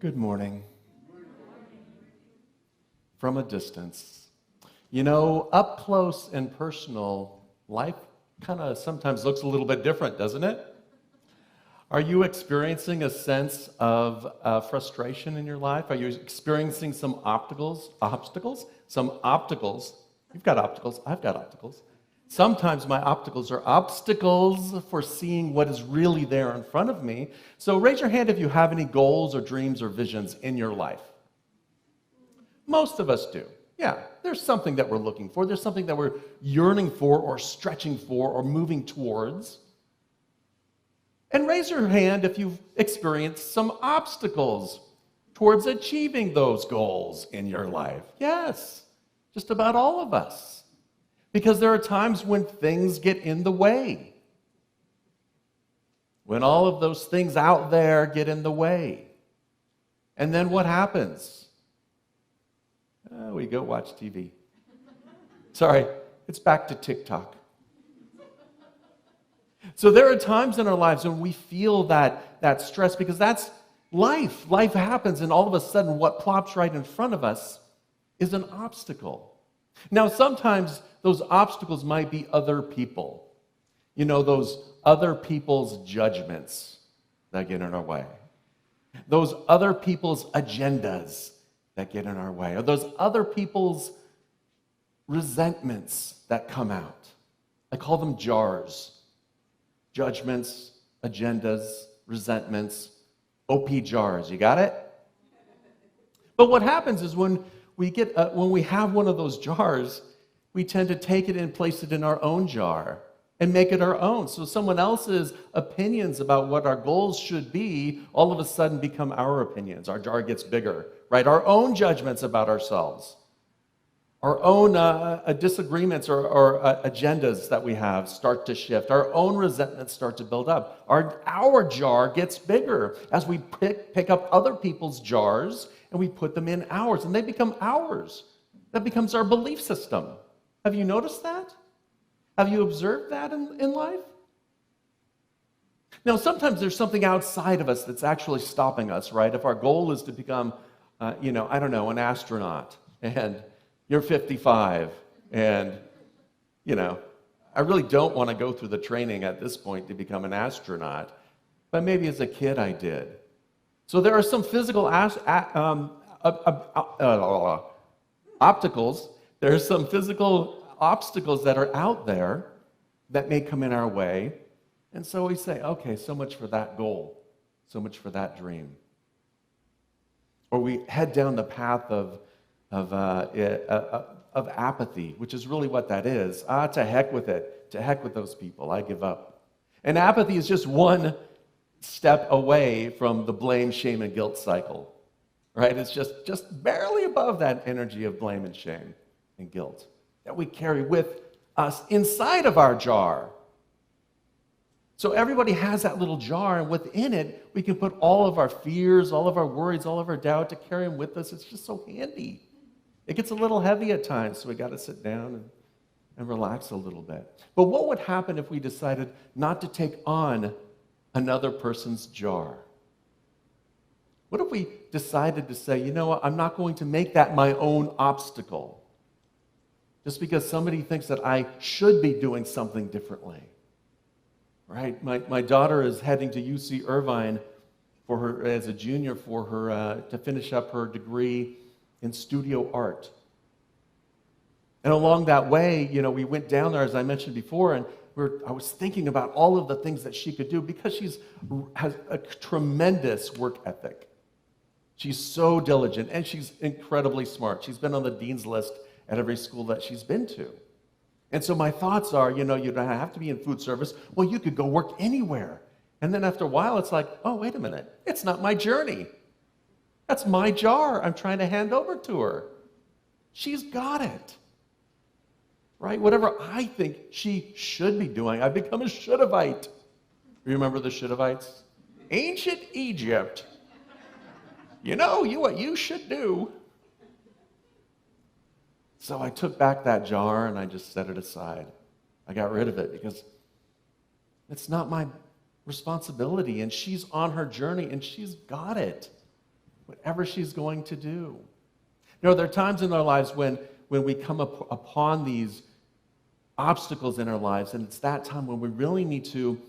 Good morning. From a distance. You know, up close and personal, life kind of sometimes looks a little bit different, doesn't it? Are you experiencing a sense of frustration in your life? Are you experiencing some obstacles? Some obstacles. You've got obstacles. I've got obstacles. Sometimes my obstacles are obstacles for seeing what is really there in front of me. So raise your hand if you have any goals or dreams or visions in your life. Most of us do. Yeah, there's something that we're looking for. There's something that we're yearning for or stretching for or moving towards. And raise your hand if you've experienced some obstacles towards achieving those goals in your life. Yes, just about all of us. Because there are times when things get in the way. When all of those things out there get in the way. And then what happens? We go watch TV. Sorry, it's back to TikTok. So there are times in our lives when we feel that stress because that's life. Life happens and all of a sudden what plops right in front of us is an obstacle. Now sometimes those obstacles might be other people. You know, those other people's judgments that get in our way. Those other people's agendas that get in our way. Or those other people's resentments that come out. I call them jars. Judgments, agendas, resentments, OP jars. You got it? But what happens is when we have one of those jars, we tend to take it and place it in our own jar and make it our own. So someone else's opinions about what our goals should be all of a sudden become our opinions. Our jar gets bigger, right? Our own judgments about ourselves. Our own disagreements or agendas that we have start to shift. Our own resentments start to build up. Our jar gets bigger as we pick up other people's jars and we put them in ours, and they become ours. That becomes our belief system. Have you noticed that? Have you observed that in life? Now, sometimes there's something outside of us that's actually stopping us, right? If our goal is to become, an astronaut, and you're 55, and, I really don't want to go through the training at this point to become an astronaut, but maybe as a kid I did. So there are some physical obstacles. There are some physical obstacles that are out there that may come in our way. And so we say, okay, so much for that goal, so much for that dream. Or we head down the path of apathy, which is really what that is. To heck with it. To heck with those people. I give up. And apathy is just one step away from the blame, shame, and guilt cycle. Right? It's just barely above that energy of blame and shame and guilt that we carry with us inside of our jar. So everybody has that little jar, and within it, we can put all of our fears, all of our worries, all of our doubt to carry them with us. It's just so handy. It gets a little heavy at times, so we got to sit down and relax a little bit. But what would happen if we decided not to take on another person's jar? What if we decided to say, you know what, I'm not going to make that my own obstacle just because somebody thinks that I should be doing something differently, right? My daughter is heading to UC Irvine for her as a junior to finish up her degree in studio art. And along that way, we went down there, as I mentioned before, and I was thinking about all of the things that she could do because she has a tremendous work ethic. She's so diligent, and she's incredibly smart. She's been on the dean's list at every school that she's been to. And so my thoughts are, you don't have to be in food service. Well, you could go work anywhere. And then after a while, it's like, oh, wait a minute. It's not my journey. That's my jar I'm trying to hand over to her. She's got it. Right? Whatever I think she should be doing, I've become a should-haveite. Remember the should-havites? Ancient Egypt. What you should do. So I took back that jar and I just set it aside. I got rid of it because it's not my responsibility, and she's on her journey and she's got it. whatever she's going to do. You know, there are times in our lives when we come upon these obstacles in our lives, and it's that time when we really need to,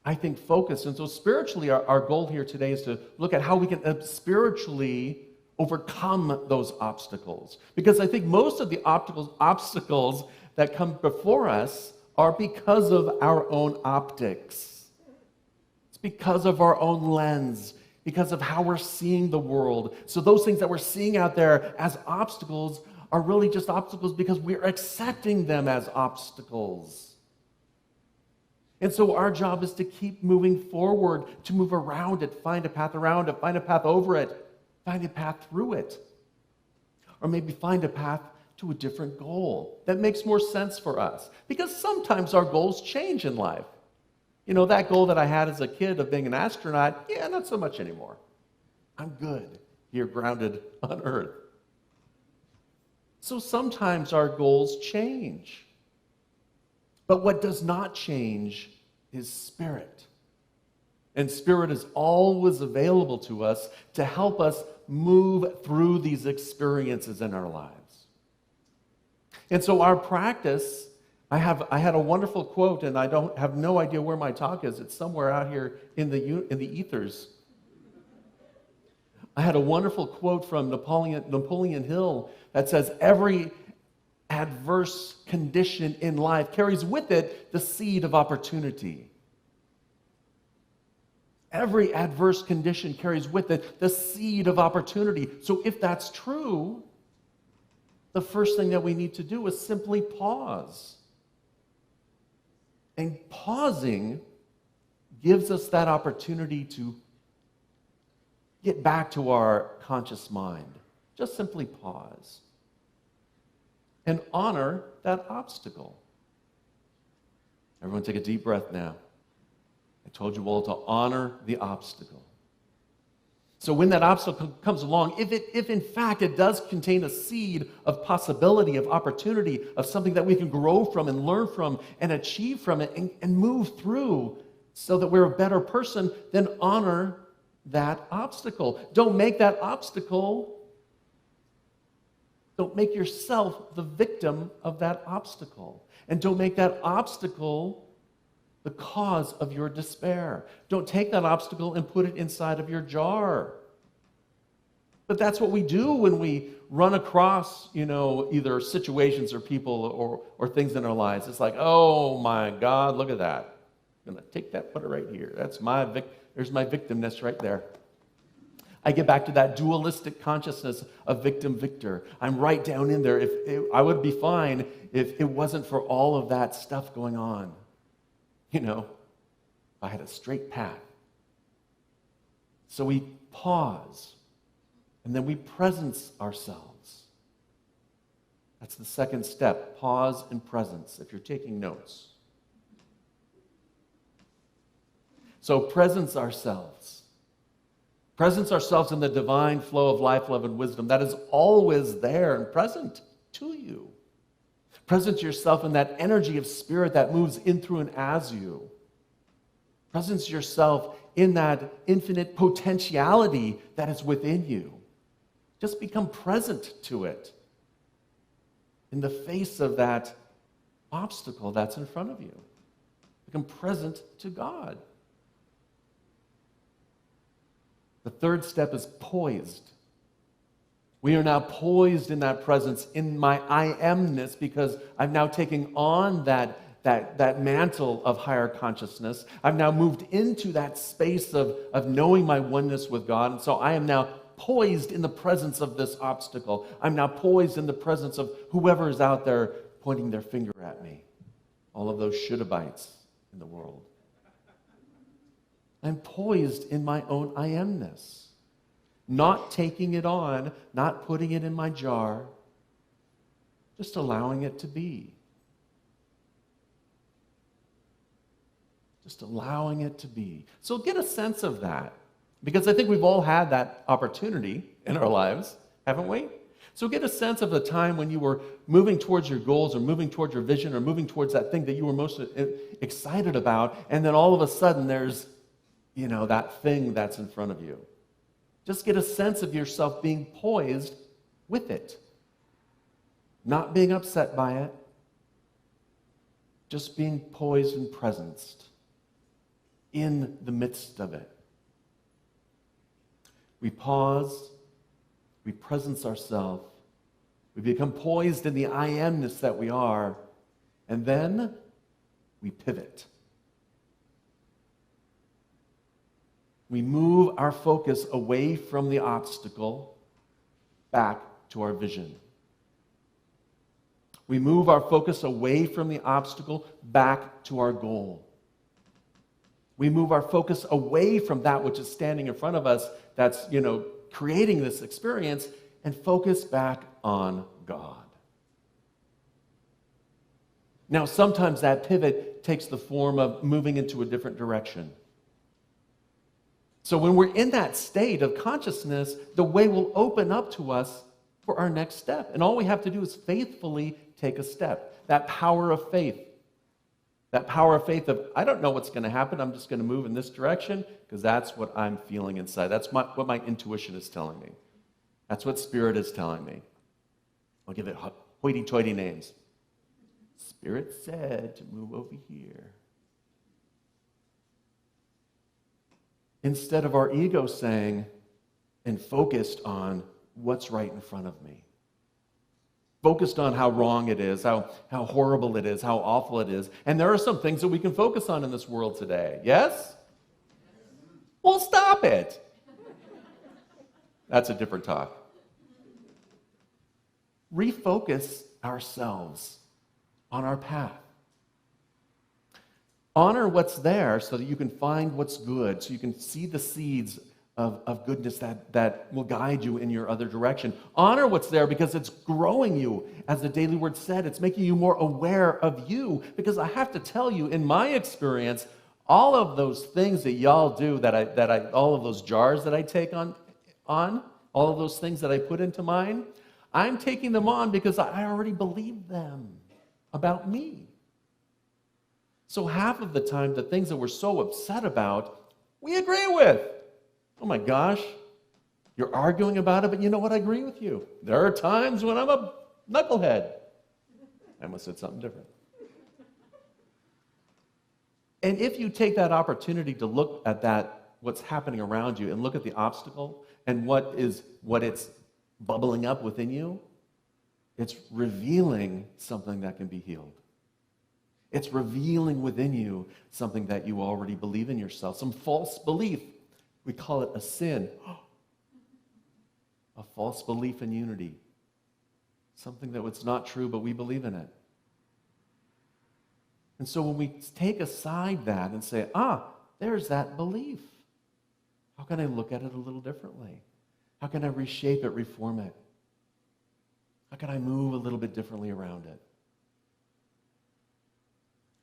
I think, focus. And so spiritually, our goal here today is to look at how we can spiritually overcome those obstacles. Because I think most of the obstacles that come before us are because of our own optics. It's because of our own lens, because of how we're seeing the world. So those things that we're seeing out there as obstacles are really just obstacles because we're accepting them as obstacles. And so our job is to keep moving forward, to move around it, find a path around it, find a path over it, find a path through it. Or maybe find a path to a different goal that makes more sense for us. Because sometimes our goals change in life. You know, that goal that I had as a kid of being an astronaut, yeah, not so much anymore. I'm good here grounded on Earth. So sometimes our goals change. But what does not change is spirit. And spirit is always available to us to help us move through these experiences in our lives. And so our practice, I had a wonderful quote, and I have no idea where my talk is. It's somewhere out here in the ethers. I had a wonderful quote from Napoleon Hill that says, "Every adverse condition in life carries with it the seed of opportunity." Every adverse condition carries with it the seed of opportunity. So if that's true, the first thing that we need to do is simply pause. And pausing gives us that opportunity to get back to our conscious mind. Just simply pause and honor that obstacle. Everyone take a deep breath now. I told you all to honor the obstacle. So when that obstacle comes along, if in fact it does contain a seed of possibility, of opportunity, of something that we can grow from and learn from and achieve from it and move through so that we're a better person, then honor that obstacle. Don't make that obstacle, don't make yourself the victim of that obstacle. And don't make that obstacle the cause of your despair. Don't take that obstacle and put it inside of your jar. But that's what we do when we run across, either situations or people or things in our lives. It's like, oh my God, look at that. I'm going to take that, put it right here. There's my victimness right there. I get back to that dualistic consciousness of victim-victor. I'm right down in there. I would be fine if it wasn't for all of that stuff going on. If I had a straight path. So we pause, and then we presence ourselves. That's the second step, pause and presence, if you're taking notes. So presence ourselves. Presence ourselves in the divine flow of life, love, and wisdom that is always there and present to you. Presence yourself in that energy of spirit that moves in, through, and as you. Presence yourself in that infinite potentiality that is within you. Just become present to it in the face of that obstacle that's in front of you. Become present to God. The third step is poised. We are now poised in that presence, in my I amness, because I've now taken on that mantle of higher consciousness. I've now moved into that space of knowing my oneness with God. And so I am now poised in the presence of this obstacle. I'm now poised in the presence of whoever is out there pointing their finger at me. All of those shouldabites in the world. I'm poised in my own I amness. Not taking it on, not putting it in my jar, just allowing it to be. Just allowing it to be. So get a sense of that, because I think we've all had that opportunity in our lives, haven't we? So get a sense of the time when you were moving towards your goals or moving towards your vision or moving towards that thing that you were most excited about, and then all of a sudden there's, that thing that's in front of you. Just get a sense of yourself being poised with it, not being upset by it, just being poised and presenced in the midst of it. We pause, we presence ourselves, we become poised in the I amness that we are, and then we pivot. We move our focus away from the obstacle back to our vision. We move our focus away from the obstacle back to our goal. We move our focus away from that which is standing in front of us that's, creating this experience and focus back on God. Now, sometimes that pivot takes the form of moving into a different direction. So when we're in that state of consciousness, the way will open up to us for our next step. And all we have to do is faithfully take a step. That power of faith. That power of faith of, I don't know what's going to happen. I'm just going to move in this direction because that's what I'm feeling inside. That's what my intuition is telling me. That's what Spirit is telling me. I'll give it hoity-toity names. Spirit said to move over here. Instead of our ego saying and focused on what's right in front of me. Focused on how wrong it is, how horrible it is, how awful it is. And there are some things that we can focus on in this world today. Yes? Well, stop it. That's a different talk. Refocus ourselves on our path. Honor what's there so that you can find what's good, so you can see the seeds of goodness that will guide you in your other direction. Honor what's there because it's growing you. As the Daily Word said, it's making you more aware of you. Because I have to tell you, in my experience, all of those things that y'all do, all of those jars that I take on, all of those things that I put into mine, I'm taking them on because I already believe them about me. So half of the time, the things that we're so upset about, we agree with. Oh my gosh, you're arguing about it, but you know what? I agree with you. There are times when I'm a knucklehead. I must have said something different. And if you take that opportunity to look at that, what's happening around you, and look at the obstacle and what it's bubbling up within you, it's revealing something that can be healed. It's revealing within you something that you already believe in yourself, some false belief. We call it a sin. A false belief in unity. Something that was not true, but we believe in it. And so when we take aside that and say, there's that belief. How can I look at it a little differently? How can I reshape it, reform it? How can I move a little bit differently around it?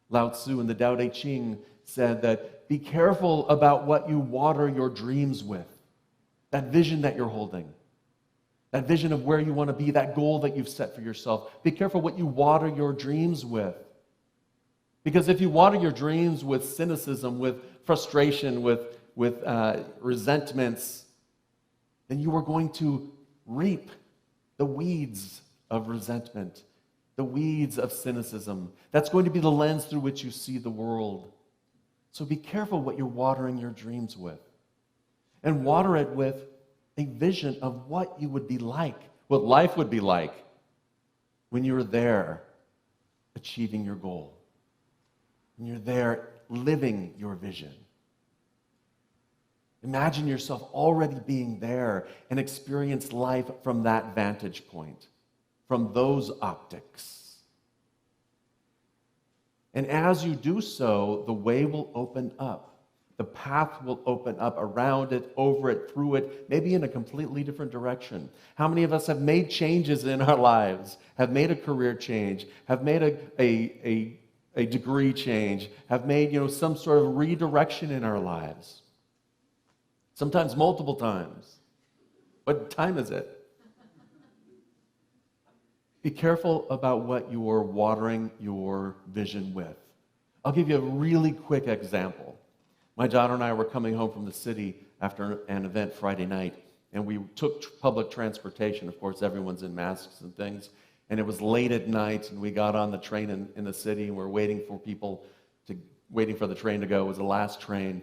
Lao Tzu in the Tao Te Ching said that be careful about what you water your dreams with. That vision that you're holding. That vision of where you want to be, that goal that you've set for yourself. Be careful what you water your dreams with. Because if you water your dreams with cynicism, with frustration, with resentments, then you are going to reap the weeds of resentment, the weeds of cynicism. That's going to be the lens through which you see the world. So be careful what you're watering your dreams with. And water it with a vision of what you would be like, what life would be like when you're there achieving your goal, when you're there living your vision. Imagine yourself already being there and experience life from that vantage point, from those optics. And as you do so, the way will open up. The path will open up around it, over it, through it, maybe in a completely different direction. How many of us have made changes in our lives, have made a career change, have made a degree change, have made some sort of redirection in our lives? Sometimes multiple times. What time is it? Be careful about what you are watering your vision with. I'll give you a really quick example. My daughter and I were coming home from the city after an event Friday night, and we took public transportation. Of course, everyone's in masks and things. And it was late at night, and we got on the train in the city, and we're waiting for the train to go. It was the last train.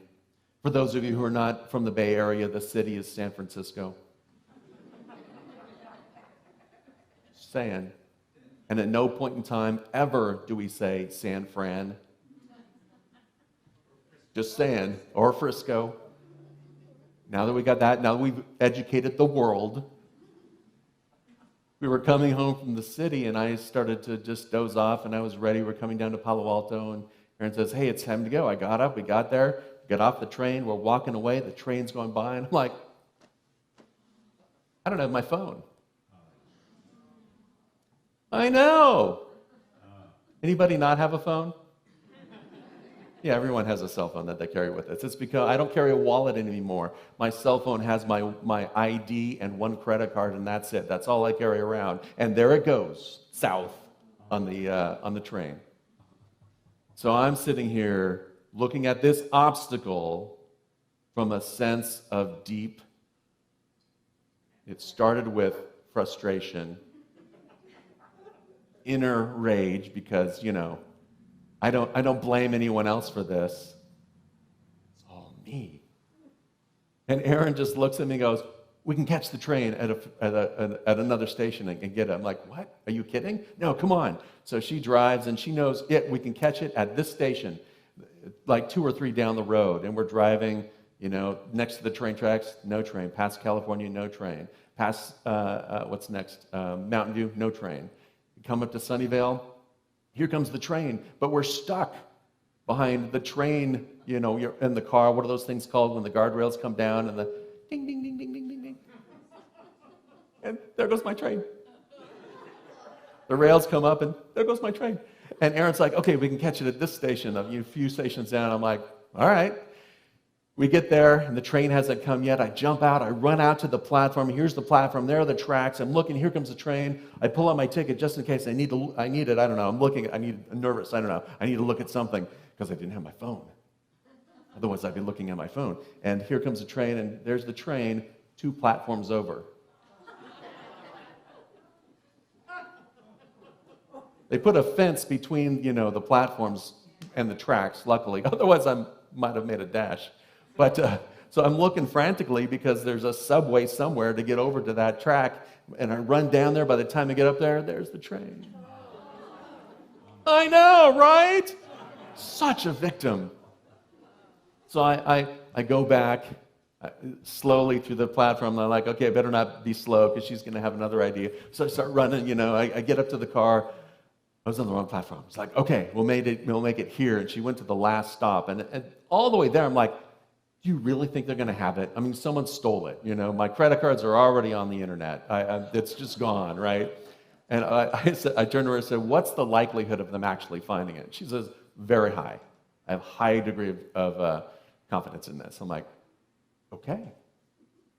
For those of you who are not from the Bay Area, the city is San Francisco. Saying. And at no point in time ever do we say San Fran. Just saying. Or Frisco. Now that we got that, now that we've educated the world, we were coming home from the city, and I started to just doze off, and I was ready. We're coming down to Palo Alto, and Aaron says, hey, it's time to go. I got up, we got there, got off the train, we're walking away, the train's going by, and I'm like, I don't have my phone. I know. Anybody not have a phone? Yeah, everyone has a cell phone that they carry with us. It's because I don't carry a wallet anymore. My cell phone has my ID and one credit card, and that's it. That's all I carry around. And there it goes, south on the train. So I'm sitting here looking at this obstacle from a sense of deep. It started with frustration, inner rage, because, I don't blame anyone else for this. It's all me. And Aaron just looks at me and goes, we can catch the train at another station and get it. I'm like, what? Are you kidding? No, come on. So she drives, and she knows we can catch it at this station, like 2 or 3 down the road. And we're driving, next to the train tracks, no train. Past California, no train. Past, what's next? Mountain View, no train. Come up to Sunnyvale. Here comes the train, but we're stuck behind the train, you're in the car. What are those things called when the guardrails come down and the ding, ding, ding, ding, ding, ding, ding. And there goes my train. The rails come up, and there goes my train. And Aaron's like, okay, we can catch it at this station, a few stations down. I'm like, all right. We get there, and the train hasn't come yet. I jump out. I run out to the platform. Here's the platform. There are the tracks. I'm looking. Here comes the train. I pull out my ticket just in case I need it. I don't know. I'm nervous. I don't know. I need to look at something because I didn't have my phone. Otherwise, I'd be looking at my phone. And here comes the train, and there's the train 2 platforms over. They put a fence between, the platforms and the tracks, luckily. Otherwise, I might have made a dash. But so I'm looking frantically because there's a subway somewhere to get over to that track, and I run down there. By the time I get up there's the train. I know, right? Such a victim. So I go back slowly through the platform, and I'm like, okay, I better not be slow because she's going to have another idea. So I start running, I get up to the car. I was on the wrong platform. It's like, okay, we'll make it here. And she went to the last stop. And all the way there, I'm like, do you really think they're going to have it? I mean, someone stole it. My credit cards are already on the internet. It's just gone, right? And I turned to her and said, what's the likelihood of them actually finding it? She says, very high. I have a high degree of confidence in this. I'm like, okay.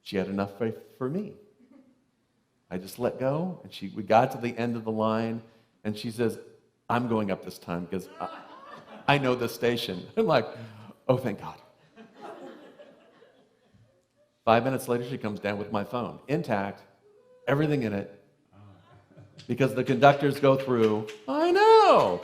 She had enough faith for me. I just let go, and we got to the end of the line, and she says, I'm going up this time because I know this station. I'm like, oh, thank God. 5 minutes later, she comes down with my phone, intact, everything in it, because the conductors go through. I know.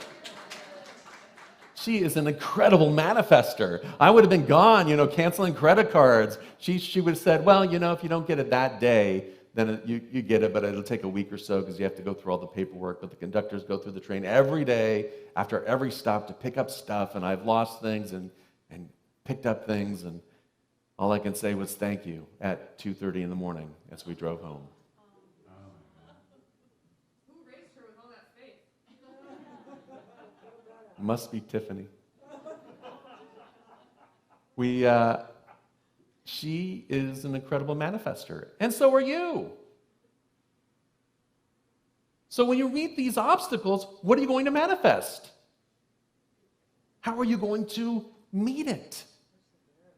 She is an incredible manifester. I would have been gone, canceling credit cards. She would have said, well, if you don't get it that day, then you get it, but it'll take a week or so because you have to go through all the paperwork. But the conductors go through the train every day after every stop to pick up stuff, and I've lost things and picked up things, and all I can say was thank you at 2:30 in the morning as we drove home. Who raised her with all that faith? Must be Tiffany. She is an incredible manifester, and so are you. So when you meet these obstacles, what are you going to manifest? How are you going to meet it?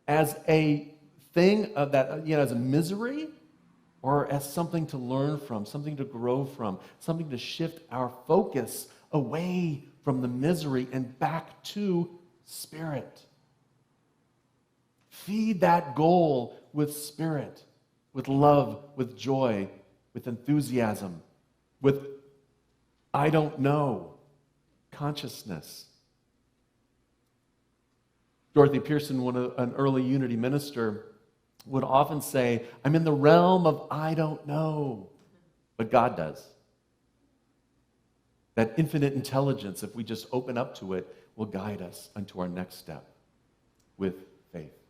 As a thing of that, as a misery, or as something to learn from, something to grow from, something to shift our focus away from the misery and back to spirit. Feed that goal with spirit. with love, with joy, with enthusiasm, with I don't know consciousness. Dorothy Pearson, an early Unity minister, would often say, I'm in the realm of I don't know, but God does. That infinite intelligence, if we just open up to it, will guide us unto our next step with faith.